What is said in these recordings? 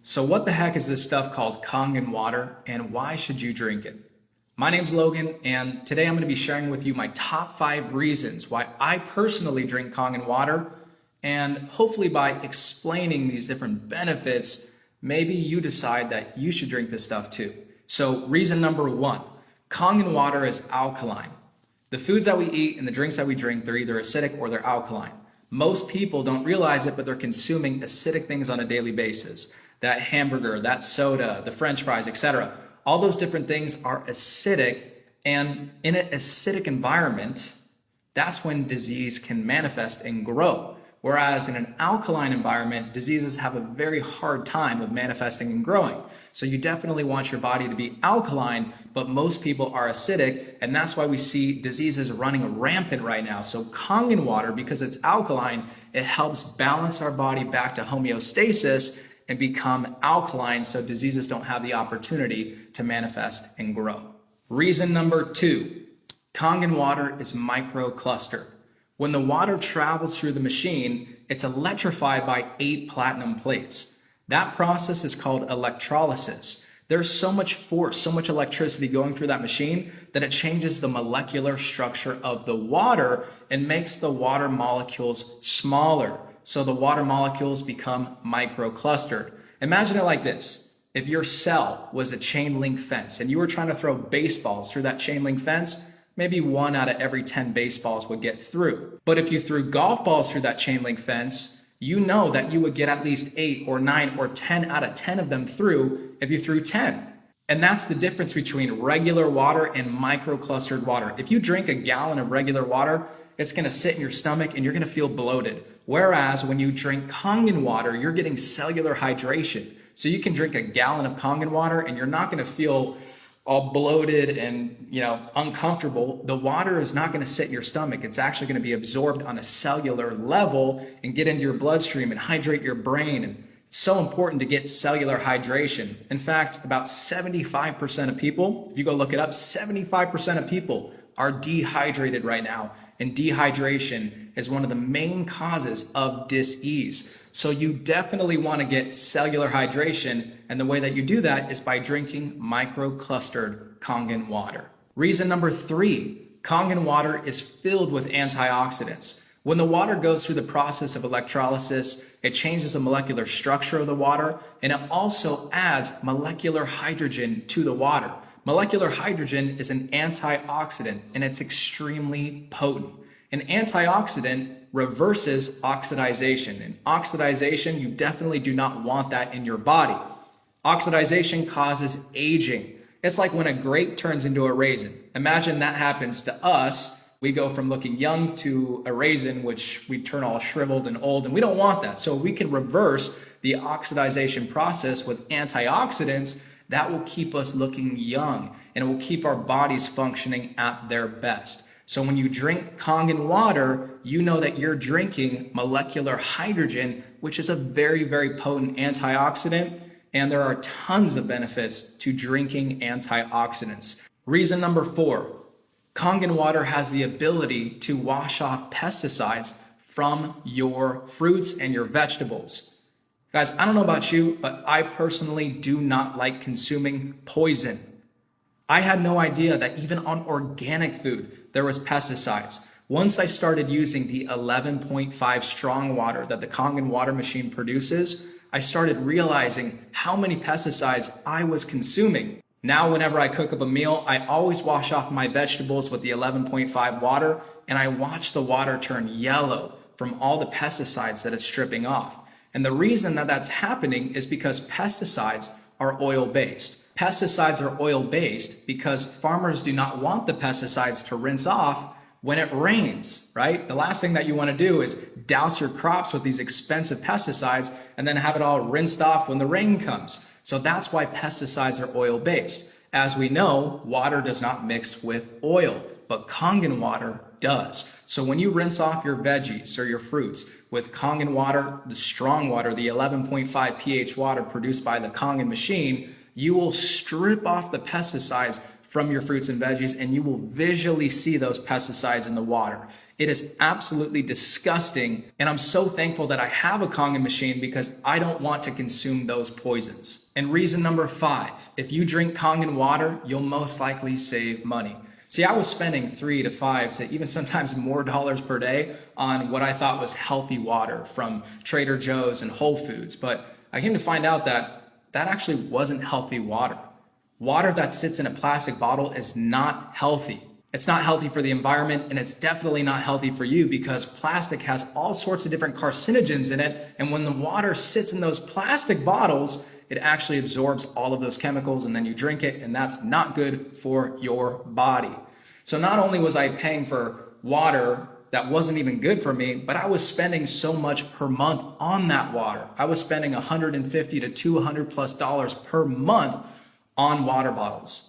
So what the heck is this stuff called Kangen water, and why should you drink it? My name's Logan, and today I'm going to be sharing with you my top 5 reasons why I personally drink Kangen water, and hopefully by explaining these different benefits, maybe you decide that you should drink this stuff too. So reason number 1, Kangen water is alkaline. The foods that we eat and the drinks that we drink, they're either acidic or they're alkaline. Most people don't realize it, but they're consuming acidic things on a daily basis. That hamburger, that soda, the French fries, etc. All those different things are acidic, and in an acidic environment, that's when disease can manifest and grow. Whereas in an alkaline environment, diseases have a very hard time of manifesting and growing. So you definitely want your body to be alkaline, but most people are acidic, and that's why we see diseases running rampant right now. So Kangen water, because it's alkaline, it helps balance our body back to homeostasis and become alkaline so diseases don't have the opportunity to manifest and grow. Reason number 2, Kangen water is microclustered. When the water travels through the machine, it's electrified by 8 platinum plates. That process is called electrolysis. There's so much force, so much electricity going through that machine that it changes the molecular structure of the water and makes the water molecules smaller. So the water molecules become microclustered. Imagine it like this. If your cell was a chain link fence and you were trying to throw baseballs through that chain link fence, maybe 1 out of every 10 baseballs would get through. But if you threw golf balls through that chain link fence, you know that you would get at least 8 or 9 or 10 out of 10 of them through if you threw 10. And that's the difference between regular water and microclustered water. If you drink a gallon of regular water, it's going to sit in your stomach and you're going to feel bloated. Whereas when you drink Kangen water, you're getting cellular hydration. So you can drink a gallon of Kangen water and you're not going to feel all bloated and uncomfortable. The water is not going to sit in your stomach. It's actually going to be absorbed on a cellular level and get into your bloodstream and hydrate your brain. And it's so important to get cellular hydration. In fact, about 75% of people, if you go look it up, 75% of people are dehydrated right now. And dehydration is one of the main causes of dis-ease. So you definitely want to get cellular hydration, and the way that you do that is by drinking microclustered Kangen water. Reason number 3, Kangen water is filled with antioxidants. When the water goes through the process of electrolysis, it changes the molecular structure of the water, and it also adds molecular hydrogen to the water. Molecular hydrogen is an antioxidant, and it's extremely potent. An antioxidant reverses oxidization, and oxidization, you definitely do not want that in your body. Oxidization causes aging. It's like when a grape turns into a raisin. Imagine that happens to us. We go from looking young to a raisin, which we turn all shriveled and old, and we don't want that. So we can reverse the oxidization process with antioxidants. That will keep us looking young, and it will keep our bodies functioning at their best. So when you drink Kangen water, you know that you're drinking molecular hydrogen, which is a very, very potent antioxidant. And there are tons of benefits to drinking antioxidants. Reason number 4, Kangen water has the ability to wash off pesticides from your fruits and your vegetables. Guys, I don't know about you, but I personally do not like consuming poison. I had no idea that even on organic food, there was pesticides. Once I started using the 11.5 strong water that the Kangen water machine produces, I started realizing how many pesticides I was consuming. Now, whenever I cook up a meal, I always wash off my vegetables with the 11.5 water, and I watch the water turn yellow from all the pesticides that it's stripping off. And the reason that that's happening is because pesticides are oil-based. Pesticides are oil-based because farmers do not want the pesticides to rinse off when it rains, right? The last thing that you want to do is douse your crops with these expensive pesticides and then have it all rinsed off when the rain comes. So that's why pesticides are oil-based. As we know, water does not mix with oil, but Kangen water does. So when you rinse off your veggies or your fruits with Kangen water, the strong water, the 11.5 pH water produced by the Kangen machine, you will strip off the pesticides from your fruits and veggies, and you will visually see those pesticides in the water. It is absolutely disgusting, and I'm so thankful that I have a Kangen machine because I don't want to consume those poisons. And reason number 5, if you drink Kangen water, you'll most likely save money. See, I was spending 3 to 5 to even sometimes more dollars per day on what I thought was healthy water from Trader Joe's and Whole Foods, but I came to find out that that actually wasn't healthy water. Water that sits in a plastic bottle is not healthy. It's not healthy for the environment, and it's definitely not healthy for you because plastic has all sorts of different carcinogens in it, and when the water sits in those plastic bottles, it actually absorbs all of those chemicals, and then you drink it, and that's not good for your body. So not only was I paying for water that wasn't even good for me, but I was spending so much per month on that water. I was spending $150 to $200+ per month on water bottles.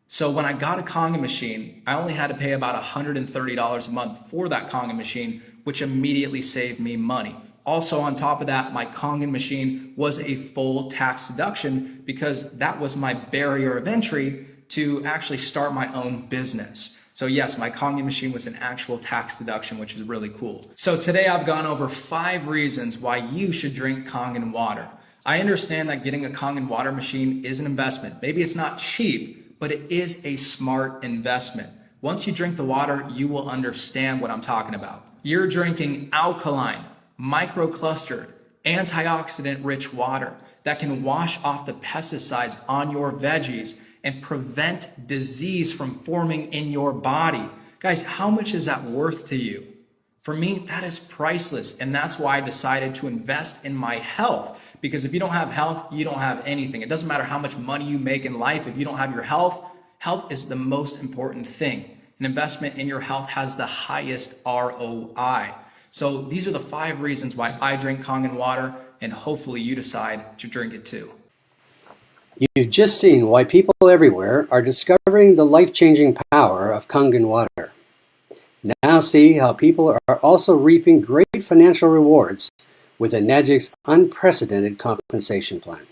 So when I got a Kangen machine, I only had to pay about $130 a month for that Kangen machine, which immediately saved me money. Also on top of that, my Kangen machine was a full tax deduction because that was my barrier of entry to actually start my own business. So yes, my Kangen machine was an actual tax deduction, which is really cool. So today I've gone over 5 reasons why you should drink Kangen water. I understand that getting a Kangen water machine is an investment. Maybe it's not cheap, but it is a smart investment. Once you drink the water, you will understand what I'm talking about. You're drinking alkaline, microclustered, antioxidant-rich water that can wash off the pesticides on your veggies and prevent disease from forming in your body. Guys, how much is that worth to you? For me, that is priceless, and that's why I decided to invest in my health. Because if you don't have health, you don't have anything. It doesn't matter how much money you make in life. If you don't have your health, health is the most important thing. An investment in your health has the highest ROI. So these are the 5 reasons why I drink Kangen water, and hopefully you decide to drink it too. You've just seen why people everywhere are discovering the life-changing power of Kangen water. Now see how people are also reaping great financial rewards with Enagic's unprecedented compensation plan.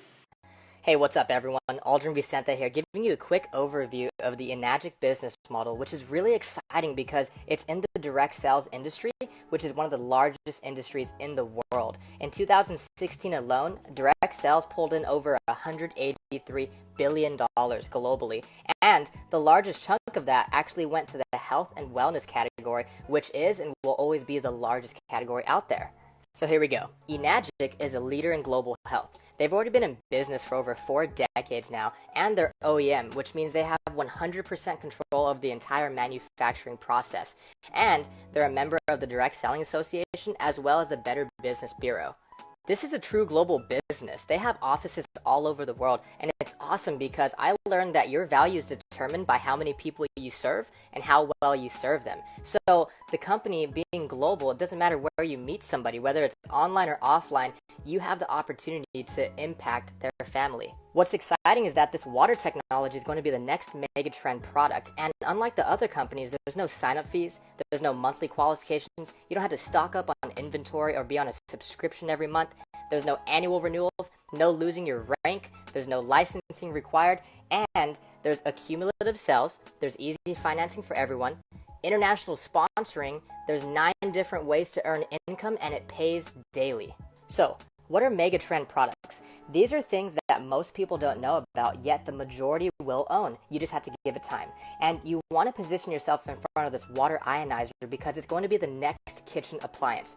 Hey, what's up everyone? Aldrin Vicente here, giving you a quick overview of the Enagic business model, which is really exciting because it's in the direct sales industry, which is one of the largest industries in the world. In 2016 alone, direct sales pulled in over $183 billion globally, and the largest chunk of that actually went to the health and wellness category, which is and will always be the largest category out there. So here we go. Enagic is a leader in global health. They've already been in business for over 4 decades now, and they're OEM, which means they have 100% control of the entire manufacturing process. And they're a member of the Direct Selling Association as well as the Better Business Bureau. This is a true global business. They have offices all over the world, and it's awesome because I learned that your value is determined by how many people you serve and how well you serve them. So the company being global, it doesn't matter where you meet somebody, whether it's online or offline, you have the opportunity to impact their family. What's exciting is that this water technology is going to be the next mega trend product, and unlike the other companies, there's no sign-up fees, there's no monthly qualifications, you don't have to stock up on inventory or be on a subscription every month, there's no annual renewals, no losing your rank, there's no licensing required, and there's accumulative sales, there's easy financing for everyone, international sponsoring, there's 9 different ways to earn income, and it pays daily. So, what are megatrend products? These are things that most people don't know about, yet the majority will own. You just have to give it time. And you want to position yourself in front of this water ionizer because it's going to be the next kitchen appliance.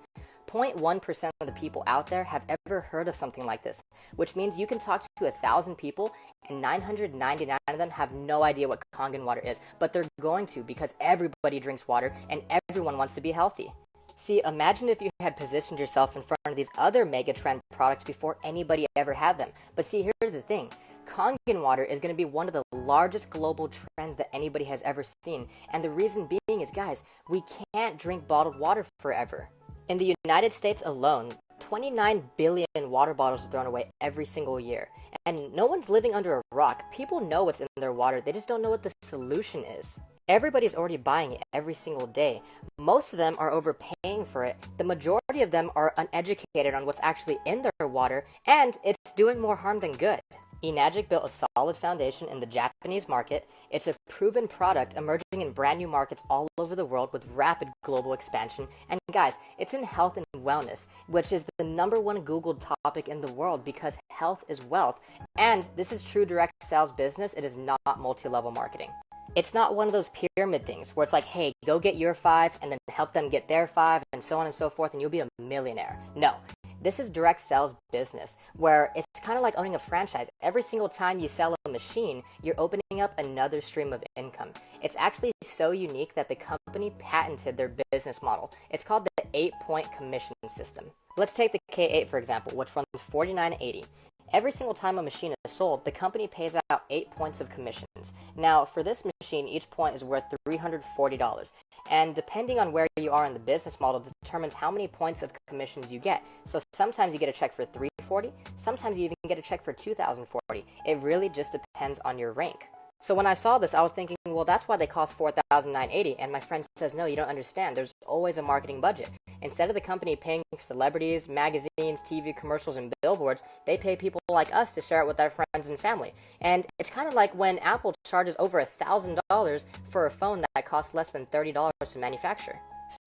0.1% of the people out there have ever heard of something like this, which means you can talk to 1,000 people and 999 of them have no idea what Kangen water is, but they're going to because everybody drinks water and everyone wants to be healthy. See, imagine if you had positioned yourself in front of these other mega trend products before anybody ever had them. But see, here's the thing. Kangen water is going to be one of the largest global trends that anybody has ever seen. And the reason being is, guys, we can't drink bottled water forever. In the United States alone, 29 billion water bottles are thrown away every single year. And no one's living under a rock. People know what's in their water. They just don't know what the solution is. Everybody's already buying it every single day. Most of them are overpaying for it. The majority of them are uneducated on what's actually in their water, and it's doing more harm than good. Enagic built a solid foundation in the Japanese market. It's a proven product emerging in brand new markets all over the world with rapid global expansion. And guys, it's in health and wellness, which is the #1 Googled topic in the world because health is wealth. And this is true direct sales business. It is not multi-level marketing. It's not one of those pyramid things where it's like, hey, go get your 5 and then help them get their 5 and so on and so forth and you'll be a millionaire. No. This is direct sales business where it's kind of like owning a franchise. Every single time you sell a machine, you're opening up another stream of income. It's actually so unique that the company patented their business model. It's called the 8-point commission system. Let's take the K8 for example, which runs $49.80. Every single time a machine is sold, the company pays out 8 points of commissions. Now, for this machine, each point is worth $340. And depending on where you are in the business model determines how many points of commissions you get. So sometimes you get a check for $340, sometimes you even get a check for $2,040. It really just depends on your rank. So when I saw this, I was thinking, well, that's why they cost $4,980. And my friend says, no, you don't understand. There's always a marketing budget. Instead of the company paying celebrities, magazines, TV commercials, and billboards, they pay people like us to share it with our friends and family. And it's kind of like when Apple charges over $1,000 for a phone that costs less than $30 to manufacture.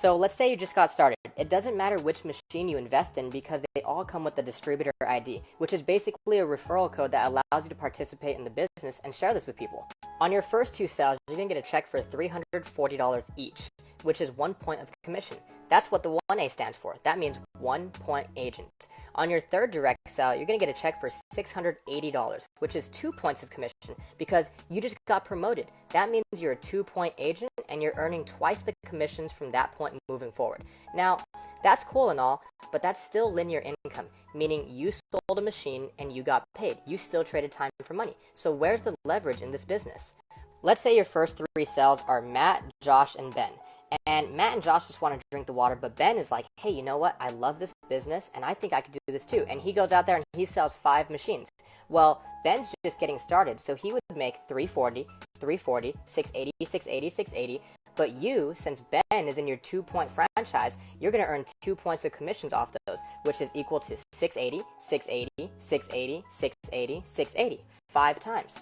So let's say you just got started. It doesn't matter which machine you invest in because they all come with the distributor ID, which is basically a referral code that allows you to participate in the business and share this with people. On your first 2 sales, you're going to get a check for $340 each, which is 1 point of commission. That's what the 1A stands for. That means 1 point agent. On your third direct sale, you're going to get a check for $680, which is 2 points of commission because you just got promoted. That means you're a 2-point agent and you're earning twice the commissions from that point moving forward. Now, that's cool and all, but that's still linear income, meaning you sold a machine and you got paid. You still traded time for money. So where's the leverage in this business? Let's say your first 3 sales are Matt, Josh, and Ben. And Matt and Josh just want to drink the water, but Ben is like, hey, you know what? I love this business, and I think I could do this too. And he goes out there and he sells 5 machines. Well, Ben's just getting started, so he would make $340, $340, $680, $680, $680. But you, since Ben is in your 2-point franchise, you're going to earn 2 points of commissions off those, which is equal to $680, $680, $680, $680, $680, 5 times.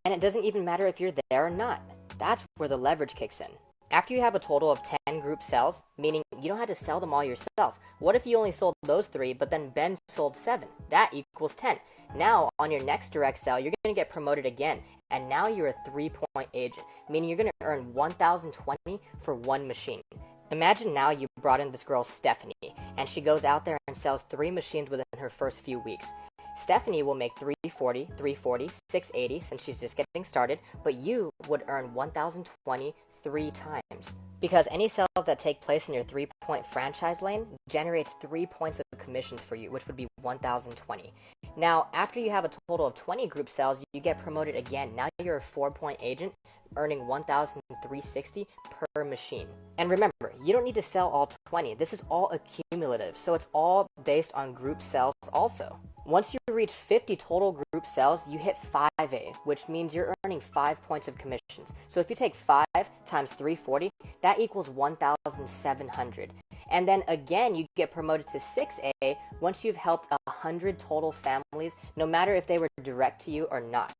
And it doesn't even matter if you're there or not. That's where the leverage kicks in. After you have a total of 10 group sales, meaning you don't have to sell them all yourself. What if you only sold those 3, but then Ben sold 7? That equals 10. Now, on your next direct sale, you're going to get promoted again, and now you're a 3-point agent, meaning you're going to earn $1,020 for 1 machine. Imagine now you brought in this girl, Stephanie, and she goes out there and sells 3 machines within her first few weeks. Stephanie will make $340, $340, $680 since she's just getting started, but you would earn $1,020 3 times. Because any sales that take place in your 3-point franchise lane generates 3 points of commissions for you, which would be $1,020. Now, after you have a total of 20 group sales, you get promoted again. Now you're a 4-point agent, earning $1,360 per machine. And remember, you don't need to sell all 20. This is all accumulative, so it's all based on group sales also. Once you reach 50 total group sales, you hit 5A, which means you're earning 5 points of commissions. So if you take 5 times 340, that equals 1,700. And then again, you get promoted to 6A once you've helped 100 total families, no matter if they were direct to you or not.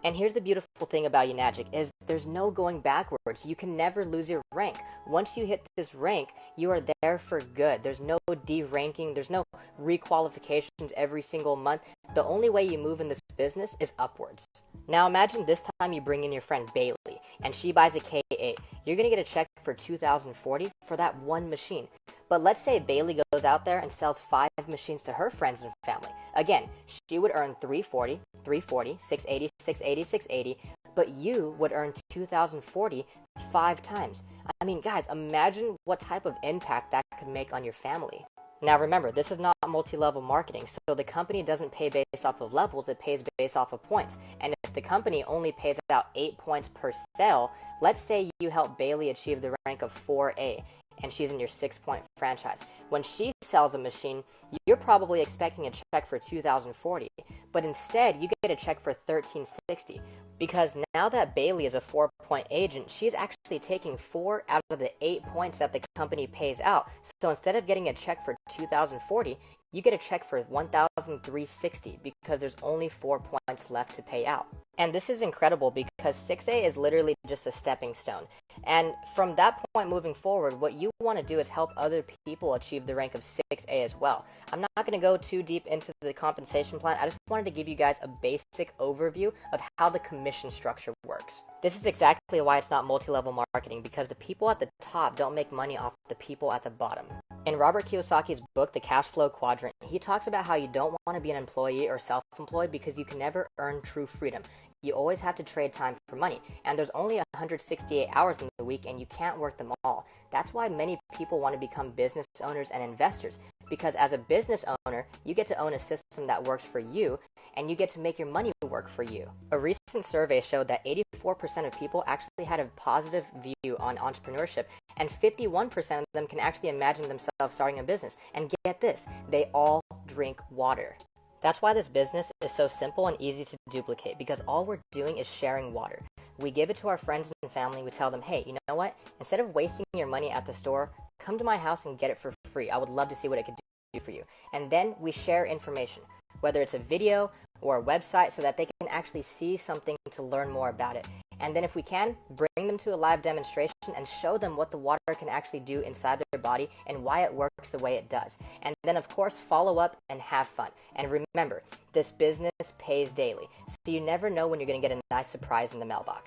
And here's the beautiful thing about Enagic is there's no going backwards. You can never lose your rank. Once you hit this rank, you are there for good. There's no de-ranking. There's no requalifications every single month. The only way you move in this business is upwards. Now imagine this time you bring in your friend Bailey and she buys a K8. You're going to get a check for $2,040 for that 1 machine. But let's say Bailey goes out there and sells 5 machines to her friends and family. Again, she would earn $340, $340, $680, $680, $680, but you would earn $2,040 5 times. I mean, guys, imagine what type of impact that could make on your family. Now remember, this is not multi-level marketing, so the company doesn't pay based off of levels, it pays based off of points. And if the company only pays out 8 points per sale, let's say you help Bailey achieve the rank of 4A, and she's in your 6-point franchise. When she sells a machine, you're probably expecting a check for $2,040, but instead you get a check for $1,360. Because now that Bailey is a 4-point agent, she's actually taking 4 out of the 8 points that the company pays out. So instead of getting a check for $2,040, you get a check for $1,360 because there's only 4 points left to pay out. And this is incredible because 6A is literally just a stepping stone. And from that point moving forward, what you want to do is help other people achieve the rank of 6A as well. I'm not going to go too deep into the compensation plan. I just wanted to give you guys a basic overview of how the commission structure works. This is exactly why it's not multi-level marketing, because the people at the top don't make money off the people at the bottom. In Robert Kiyosaki's book, The Cash Flow Quadrant, he talks about how you don't want to be an employee or self-employed because you can never earn true freedom. You always have to trade time for money, and there's only 168 hours in the week and you can't work them all. That's why many people want to become business owners and investors, because as a business owner, you get to own a system that works for you and you get to make your money work for you. A recent survey showed that 84% of people actually had a positive view on entrepreneurship, and 51% of them can actually imagine themselves starting a business. And get this, they all drink water. That's why this business is so simple and easy to duplicate, because all we're doing is sharing water. We give it to our friends and family. We tell them, hey, you know what? Instead of wasting your money at the store, come to my house and get it for free. I would love to see what it could do for you. And then we share information, whether it's a video or a website, so that they can actually see something to learn more about it. And then if we can, bring them to a live demonstration and show them what the water can actually do inside their body and why it works the way it does. And then of course, follow up and have fun. And remember, this business pays daily, so you never know when you're going to get a nice surprise in the mailbox.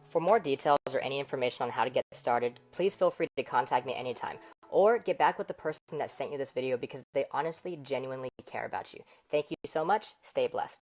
For more details or any information on how to get started, please feel free to contact me anytime, or get back with the person that sent you this video, because they honestly, genuinely care about you. Thank you so much. Stay blessed.